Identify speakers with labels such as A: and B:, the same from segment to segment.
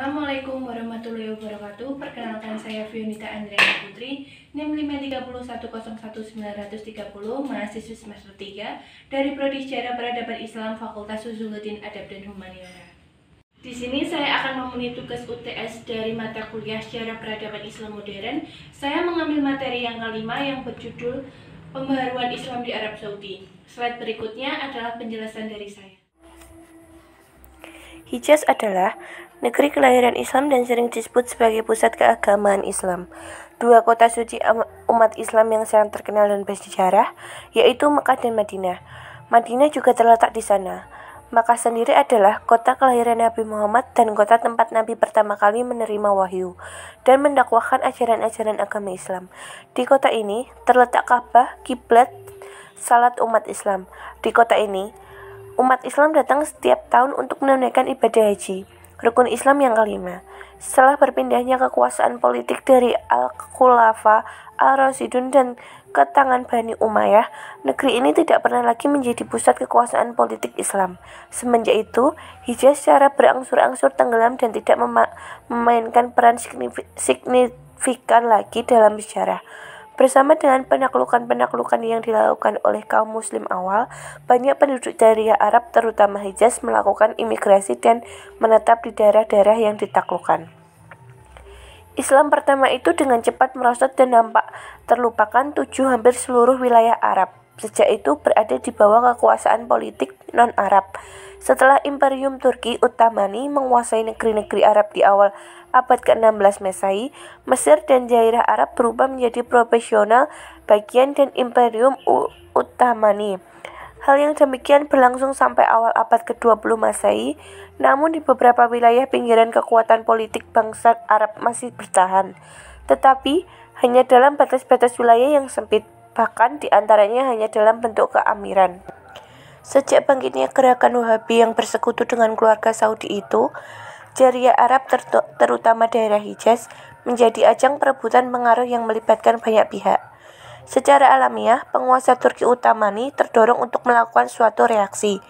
A: Assalamualaikum warahmatullahi wabarakatuh. Perkenalkan saya Fionita Andriana Putri, NIM 530111930, mahasiswi semester 3 dari Prodi Sejarah Peradaban Islam Fakultas Usuluddin Adab dan Humaniora. Di sini saya akan memenuhi tugas UTS dari mata kuliah Sejarah Peradaban Islam Modern. Saya mengambil materi yang kelima yang berjudul Pembaharuan Islam di Arab Saudi. Slide berikutnya adalah penjelasan dari saya.
B: Hijaz adalah negeri kelahiran Islam dan sering disebut sebagai pusat keagamaan Islam. Dua kota suci umat Islam yang sangat terkenal dan bersejarah, yaitu Mekah dan Madinah. Madinah juga terletak di sana. Makkah sendiri adalah kota kelahiran Nabi Muhammad dan kota tempat Nabi pertama kali menerima wahyu dan mendakwahkan ajaran-ajaran agama Islam. Di kota ini terletak Ka'bah, kiblat salat umat Islam. Di kota ini, umat Islam datang setiap tahun untuk menunaikan ibadah haji, rukun Islam yang kelima. Setelah berpindahnya kekuasaan politik dari Al-Khulafa Al-Rasyidun dan ke tangan Bani Umayyah, negeri ini tidak pernah lagi menjadi pusat kekuasaan politik Islam. Semenjak itu, Hijaz secara berangsur-angsur tenggelam dan tidak memainkan peran signifikan lagi dalam sejarah. Bersama dengan penaklukan-penaklukan yang dilakukan oleh kaum muslim awal, banyak penduduk dari Arab terutama Hijaz melakukan imigrasi dan menetap di daerah-daerah yang ditaklukkan. Islam pertama itu dengan cepat merosot dan nampak terlupakan hampir seluruh wilayah Arab. Sejak itu berada di bawah kekuasaan politik non-Arab. Setelah Imperium Turki Utsmani menguasai negeri-negeri Arab di awal abad ke-16 Masehi, Mesir dan daerah Arab berubah menjadi provisional bagian dan Imperium Utsmani. Hal yang demikian berlangsung sampai awal abad ke-20 Masehi, namun di beberapa wilayah pinggiran kekuatan politik bangsa Arab masih bertahan, tetapi hanya dalam batas-batas wilayah yang sempit, bahkan diantaranya hanya dalam bentuk keamiran. Sejak bangkitnya gerakan Wahabi yang bersekutu dengan keluarga Saudi itu, Jazirah Arab terutama daerah Hijaz menjadi ajang perebutan pengaruh yang melibatkan banyak pihak. Secara alamiah, penguasa Turki Utsmani terdorong untuk melakukan suatu reaksi,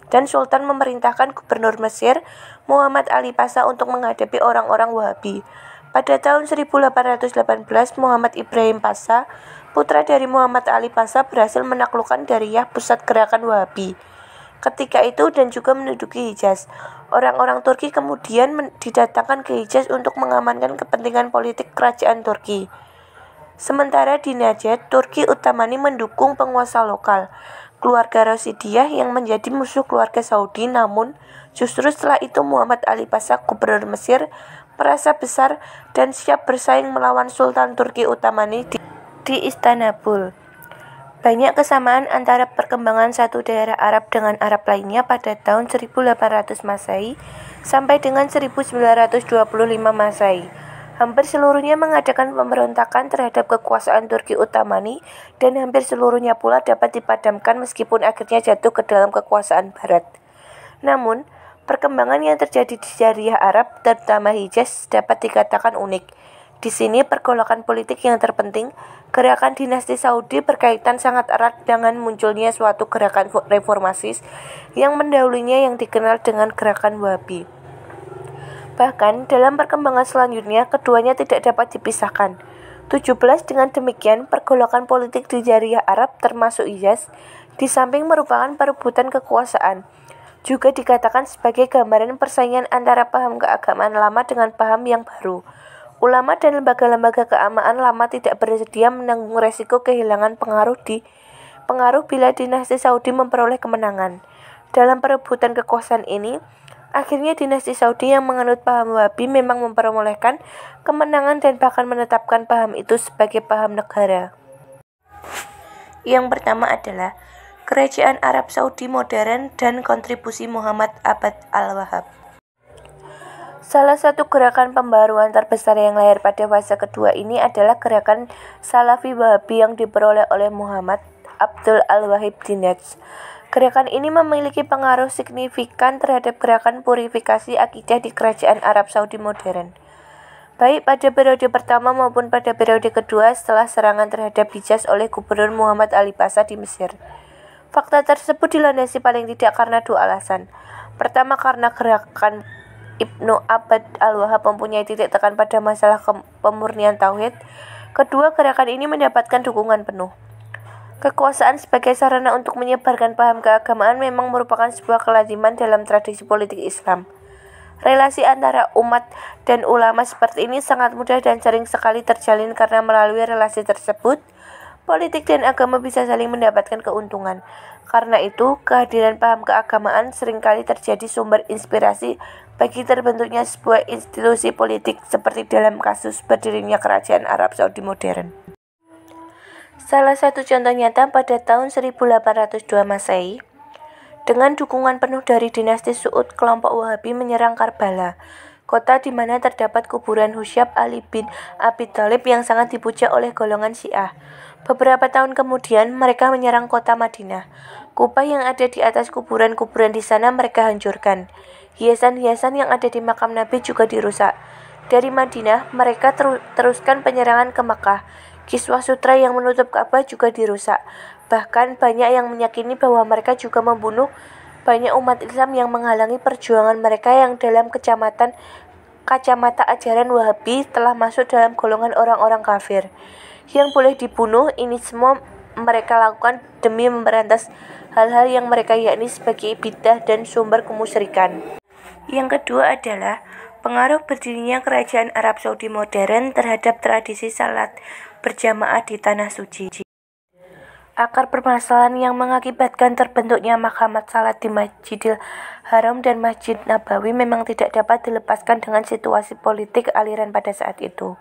B: dan Sultan memerintahkan Gubernur Mesir Muhammad Ali Pasha untuk menghadapi orang-orang Wahabi. Pada tahun 1818, Muhammad Ibrahim Pasha, putra dari Muhammad Ali Pasha, berhasil menaklukkan Dariyah, pusat gerakan Wahabi ketika itu, dan juga menduduki Hijaz. Orang-orang Turki kemudian didatangkan ke Hijaz untuk mengamankan kepentingan politik kerajaan Turki. Sementara di Najd, Turki Utsmani mendukung penguasa lokal, keluarga Rasidiyah yang menjadi musuh keluarga Saudi. Namun, justru setelah itu Muhammad Ali Pasha, gubernur Mesir, merasa besar dan siap bersaing melawan Sultan Turki Utsmani di Istanbul. Banyak kesamaan antara perkembangan satu daerah Arab dengan Arab lainnya pada tahun 1800 Masehi sampai dengan 1925 Masehi. Hampir seluruhnya mengadakan pemberontakan terhadap kekuasaan Turki Utsmani, dan hampir seluruhnya pula dapat dipadamkan meskipun akhirnya jatuh ke dalam kekuasaan Barat. Namun, perkembangan yang terjadi di Jazirah Arab, terutama Hijaz, dapat dikatakan unik. Di sini pergolakan politik yang terpenting, gerakan dinasti Saudi berkaitan sangat erat dengan munculnya suatu gerakan reformasis yang mendahulunya yang dikenal dengan gerakan Wahabi. Bahkan dalam perkembangan selanjutnya keduanya tidak dapat dipisahkan. 17 Dengan demikian, pergolakan politik di Jazirah Arab termasuk Hijaz, di samping merupakan perebutan kekuasaan, juga dikatakan sebagai gambaran persaingan antara paham keagamaan lama dengan paham yang baru. Ulama dan lembaga-lembaga keagamaan lama tidak bersedia menanggung resiko kehilangan pengaruh bila dinasti Saudi memperoleh kemenangan. Dalam perebutan kekuasaan ini, akhirnya dinasti Saudi yang menganut paham Wahabi memang memperolehkan kemenangan dan bahkan menetapkan paham itu sebagai paham negara. Yang pertama adalah Kerajaan Arab Saudi modern dan kontribusi Muhammad Abd al-Wahhab. Salah satu gerakan pembaruan terbesar yang lahir pada fase kedua ini adalah gerakan Salafi Wahabi yang diperoleh oleh Muhammad Abdul al-Wahhab di Najd. Gerakan ini memiliki pengaruh signifikan terhadap gerakan purifikasi akidah di kerajaan Arab Saudi modern, baik pada periode pertama maupun pada periode kedua setelah serangan terhadap Hijaz oleh Gubernur Muhammad Ali Pasha di Mesir. Fakta tersebut dilandasi paling tidak karena dua alasan. Pertama, karena gerakan Ibnu Abad al-Wahhab mempunyai titik tekan pada masalah pemurnian tauhid, kedua gerakan ini mendapatkan dukungan penuh. Kekuasaan sebagai sarana untuk menyebarkan paham keagamaan memang merupakan sebuah kelaziman dalam tradisi politik Islam. Relasi antara umat dan ulama seperti ini sangat mudah dan sering sekali terjalin karena melalui relasi tersebut, politik dan agama bisa saling mendapatkan keuntungan. Karena itu, kehadiran paham keagamaan seringkali terjadi sumber inspirasi bagi terbentuknya sebuah institusi politik seperti dalam kasus berdirinya Kerajaan Arab Saudi modern. Salah satu contoh nyata pada tahun 1802 Masehi, dengan dukungan penuh dari dinasti Su'ud, kelompok Wahabi menyerang Karbala, kota di mana terdapat kuburan Husyab Ali bin Abi Thalib yang sangat dipuja oleh golongan Syiah. Beberapa tahun kemudian, mereka menyerang kota Madinah. Kubah yang ada di atas kuburan-kuburan di sana mereka hancurkan. Hiasan-hiasan yang ada di makam Nabi juga dirusak. Dari Madinah, mereka teruskan penyerangan ke Makkah. Kiswah sutra yang menutup Ka'bah juga dirusak. Bahkan banyak yang meyakini bahwa mereka juga membunuh banyak umat Islam yang menghalangi perjuangan mereka yang dalam kacamata ajaran Wahabi telah masuk dalam golongan orang-orang kafir. Yang boleh dibunuh, ini semua mereka lakukan demi memberantas hal-hal yang mereka yakni sebagai bidah dan sumber kemusyrikan. Yang kedua adalah pengaruh berdirinya Kerajaan Arab Saudi modern terhadap tradisi salat berjamaah di Tanah Suci. Akar permasalahan yang mengakibatkan terbentuknya makhamat salat di Masjidil Haram dan Masjid Nabawi memang tidak dapat dilepaskan dengan situasi politik aliran pada saat itu.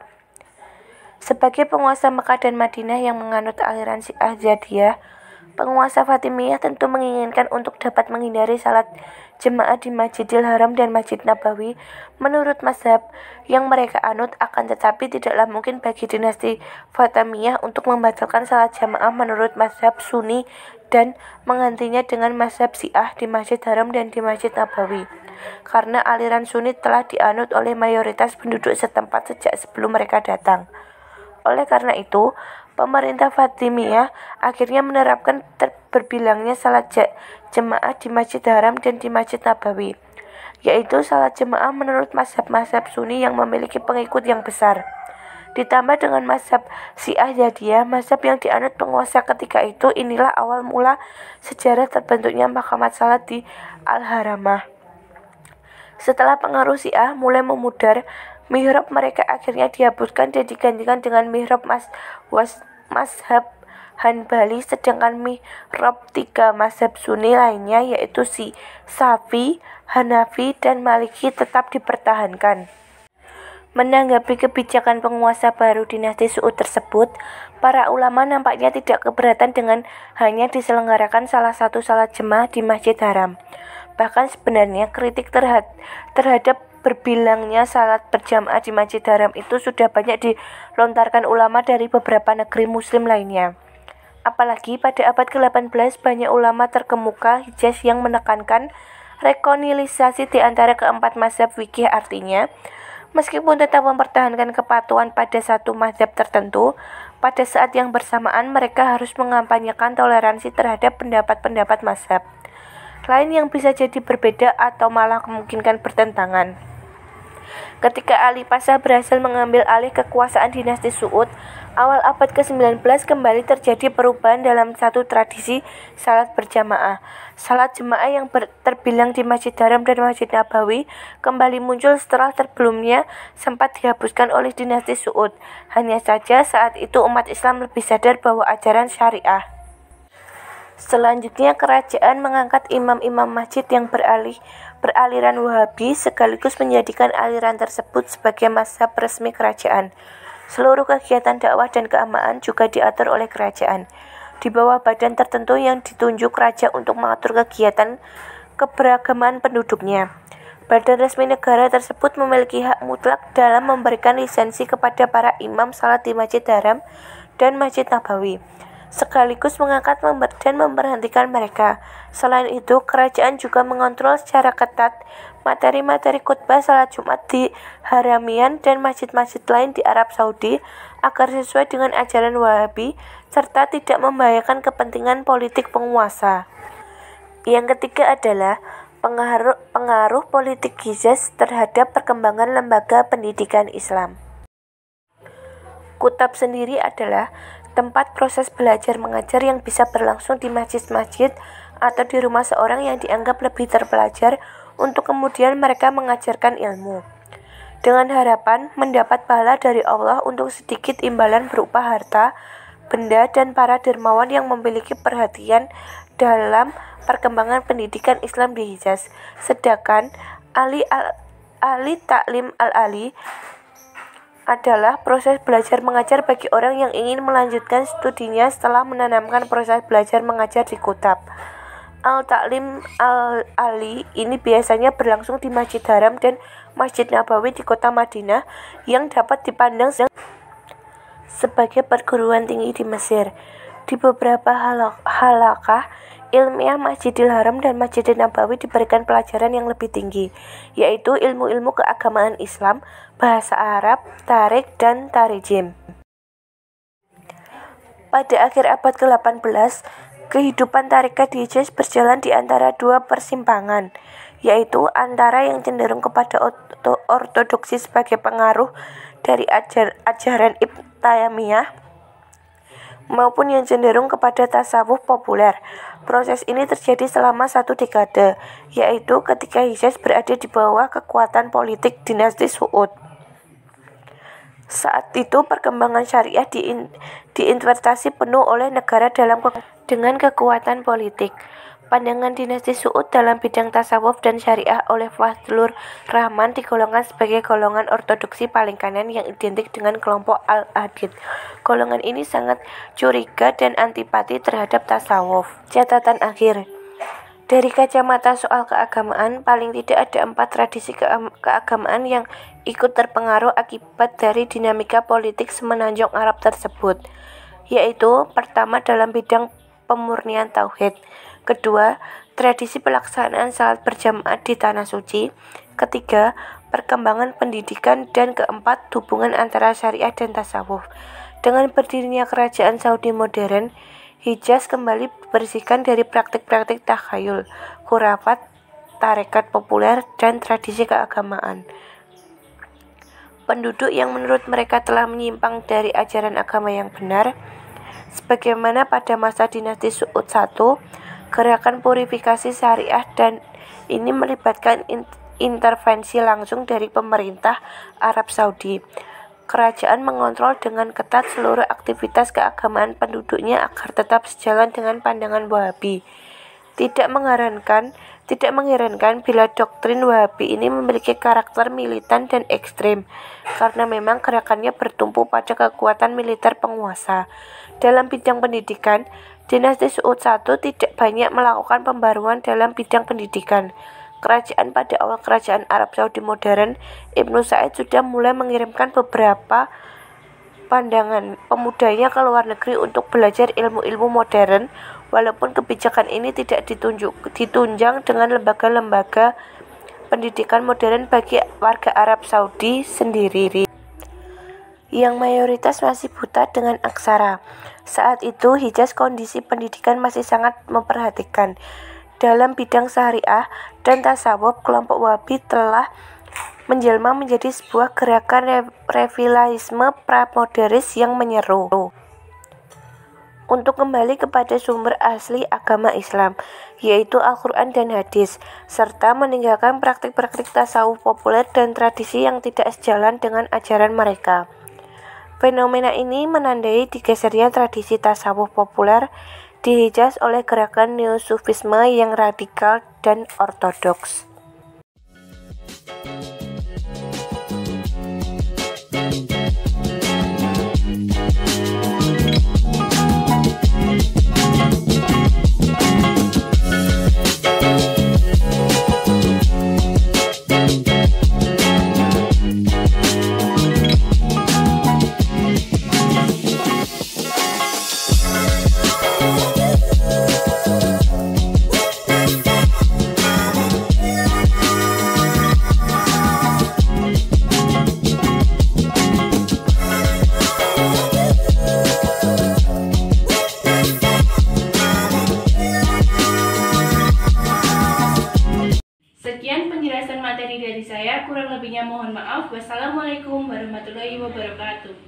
B: Sebagai penguasa Mekah dan Madinah yang menganut aliran Syiah Zaidiyah, penguasa Fatimiyah tentu menginginkan untuk dapat menghindari salat jemaah di Masjidil Haram dan Masjid Nabawi menurut mazhab yang mereka anut, akan tetapi tidaklah mungkin bagi dinasti Fatimiyah untuk membatalkan salat jamaah menurut mazhab Sunni dan menggantinya dengan mazhab Syiah di Masjid Haram dan di Masjid Nabawi, karena aliran Sunni telah dianut oleh mayoritas penduduk setempat sejak sebelum mereka datang. Oleh karena itu, pemerintah Fatimiyah akhirnya menerapkan berbilangnya salat jemaah di Masjid Haram dan di Masjid Nabawi, yaitu salat jemaah menurut mazhab-mazhab Sunni yang memiliki pengikut yang besar. Ditambah dengan mazhab Syiah Zaidiyah, mazhab yang dianut penguasa ketika itu, inilah awal mula sejarah terbentuknya makhamat salat di Al-Haramah. Setelah pengaruh Syiah mulai memudar, mihrab mereka akhirnya dihapuskan dan digantikan dengan mihrab mazhab Hanbali, sedangkan mihrab tiga mazhab Sunni lainnya yaitu Syafi'i, Hanafi, dan Maliki tetap dipertahankan. Menanggapi kebijakan penguasa baru dinasti Su'ud tersebut, para ulama nampaknya tidak keberatan dengan hanya diselenggarakan salah satu salat jemaah di Masjid Haram. Bahkan sebenarnya kritik terhadap berbilangnya salat berjamaah di Masjid Haram itu sudah banyak dilontarkan ulama dari beberapa negeri muslim lainnya. Apalagi pada abad ke-18 banyak ulama terkemuka Hijaz yang menekankan rekonilisasi di antara keempat mazhab fikih, artinya meskipun tetap mempertahankan kepatuhan pada satu mazhab tertentu, pada saat yang bersamaan mereka harus mengampanyekan toleransi terhadap pendapat-pendapat mazhab lain yang bisa jadi berbeda atau malah memungkinkan bertentangan. Ketika Ali Pasha berhasil mengambil alih kekuasaan dinasti Su'ud, awal abad ke-19 kembali terjadi perubahan dalam satu tradisi salat berjamaah. Salat jemaah yang terbilang di Masjid Haram dan Masjid Nabawi kembali muncul setelah sebelumnya sempat dihapuskan oleh dinasti Su'ud. Hanya saja saat itu umat Islam lebih sadar bahwa ajaran syariah. Selanjutnya, kerajaan mengangkat imam-imam masjid yang beraliran Wahabi sekaligus menjadikan aliran tersebut sebagai mazhab resmi kerajaan. Seluruh kegiatan dakwah dan keagamaan juga diatur oleh kerajaan, di bawah badan tertentu yang ditunjuk raja untuk mengatur kegiatan keberagaman penduduknya. Badan resmi negara tersebut memiliki hak mutlak dalam memberikan lisensi kepada para imam salat di Masjid Haram dan Masjid Nabawi, sekaligus mengangkat dan memberhentikan mereka. Selain itu, kerajaan juga mengontrol secara ketat materi-materi khutbah salat Jumat di Haramian dan masjid-masjid lain di Arab Saudi agar sesuai dengan ajaran Wahabi serta tidak membahayakan kepentingan politik penguasa. Yang ketiga adalah pengaruh politik Hijaz terhadap perkembangan lembaga pendidikan Islam. Kutab sendiri adalah tempat proses belajar mengajar yang bisa berlangsung di masjid-masjid atau di rumah seorang yang dianggap lebih terpelajar untuk kemudian mereka mengajarkan ilmu, dengan harapan mendapat pahala dari Allah untuk sedikit imbalan berupa harta, benda, dan para dermawan yang memiliki perhatian dalam perkembangan pendidikan Islam di Hijaz. Sedangkan Ali Ta'lim Al-Ali adalah proses belajar mengajar bagi orang yang ingin melanjutkan studinya setelah menanamkan proses belajar mengajar di kutab. Al-Ta'lim Al-Ali ini biasanya berlangsung di Masjid Haram dan Masjid Nabawi di kota Madinah yang dapat dipandang sebagai perguruan tinggi di Mesir. Di beberapa halaqah ilmiah Masjidil Haram dan Masjidil Nabawi diberikan pelajaran yang lebih tinggi, yaitu ilmu-ilmu keagamaan Islam, bahasa Arab, tarik, dan tarijim. Pada akhir abad ke-18, kehidupan tarekat di Hijaz berjalan di antara dua persimpangan, yaitu antara yang cenderung kepada ortodoksi sebagai pengaruh dari ajaran Ibn Taymiyah maupun yang cenderung kepada tasawuf populer. Proses ini terjadi selama 1 dekade, yaitu ketika Hijaz berada di bawah kekuatan politik dinasti Su'ud. Saat itu perkembangan syariah diinterpretasi penuh oleh negara dengan kekuatan politik. Pandangan dinasti Su'ud dalam bidang tasawuf dan syariah oleh Fazlur Rahman digolongkan sebagai golongan ortodoksi paling kanan yang identik dengan kelompok Al-Hadid. Golongan ini sangat curiga dan antipati terhadap tasawuf. Catatan akhir. Dari kacamata soal keagamaan, paling tidak ada 4 tradisi keagamaan yang ikut terpengaruh akibat dari dinamika politik semenanjung Arab tersebut, yaitu pertama dalam bidang pemurnian tauhid, kedua tradisi pelaksanaan salat berjamaah di Tanah Suci, ketiga perkembangan pendidikan, dan keempat hubungan antara syariah dan tasawuf. Dengan berdirinya kerajaan Saudi modern, Hijaz kembali dibersihkan dari praktik-praktik takhayul, khurafat, tarekat populer, dan tradisi keagamaan. Penduduk yang menurut mereka telah menyimpang dari ajaran agama yang benar, sebagaimana pada masa dinasti Su'ud I, gerakan purifikasi syariah dan ini melibatkan intervensi langsung dari pemerintah Arab Saudi. Kerajaan mengontrol dengan ketat seluruh aktivitas keagamaan penduduknya agar tetap sejalan dengan pandangan Wahabi. Tidak mengherankan bila doktrin Wahabi ini memiliki karakter militan dan ekstrim, karena memang gerakannya bertumpu pada kekuatan militer penguasa. Dalam bidang pendidikan, dinasti Su'ud I tidak banyak melakukan pembaruan dalam bidang pendidikan. Pada awal kerajaan Arab Saudi modern, Ibnu Said sudah mulai mengirimkan beberapa pandangan pemudanya ke luar negeri untuk belajar ilmu-ilmu modern, walaupun kebijakan ini tidak ditunjang dengan lembaga-lembaga pendidikan modern bagi warga Arab Saudi sendiri, yang mayoritas masih buta dengan aksara. Saat itu, Hijaz kondisi pendidikan masih sangat memperhatikan. Dalam bidang syariah dan tasawuf, kelompok Wahabi telah menjelma menjadi sebuah gerakan revivalisme pramodernis yang menyeru untuk kembali kepada sumber asli agama Islam, yaitu Al-Quran dan Hadis, serta meninggalkan praktik-praktik tasawuf populer dan tradisi yang tidak sejalan dengan ajaran mereka. Fenomena ini menandai digesernya tradisi tasawuf populer di Hijaz oleh gerakan neo-sufisme yang radikal dan ortodoks.
A: Wassalamualaikum warahmatullahi wabarakatuh.